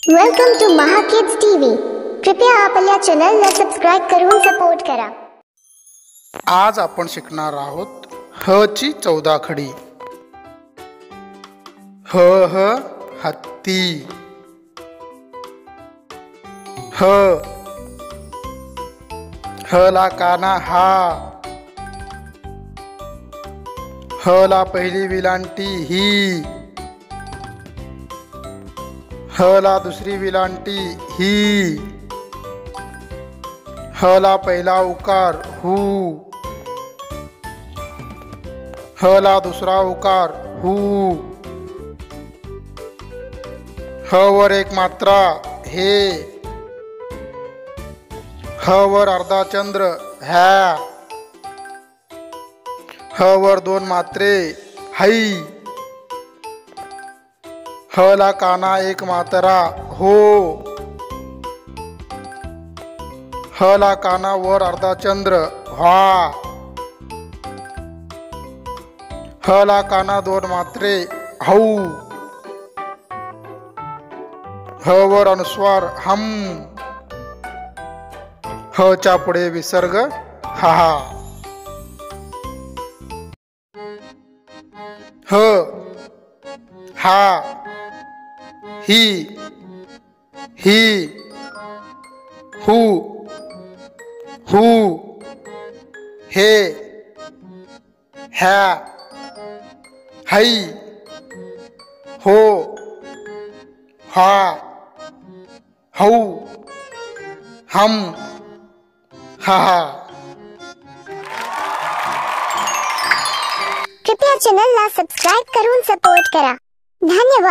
Welcome to Maha kids TV. कृपया आपल्या चॅनलला सबस्क्राइब करून सपोर्ट करा। आज आपण शिकणार आहोत ह ची 14 खडी। ह हत्ती। ह ला काना हा। ह ला पहिली विलांटी ही। ह ला दुसरी विलांटी ही। ह ला पहिला उकार हू। ह ला दुसरा उकार हू। ह वर एक मात्रा हे। ह वर अर्धा चंद्र ह्या। ह वर दोन मात्रे है। ह ला काना एक मात्रा हो। ह ला काना वर अर्धा चंद्र व्हा। ह ला काना दोन मात्रे हौ। ह वर अनुस्वार हम। ह च्या पुढे विसर्ग हा। ह हा ही ही हू हू हे ह्या है हो हा हौ हम हा। कृपया चॅनलला सबस्क्राइब करून सपोर्ट करा। धन्यवाद।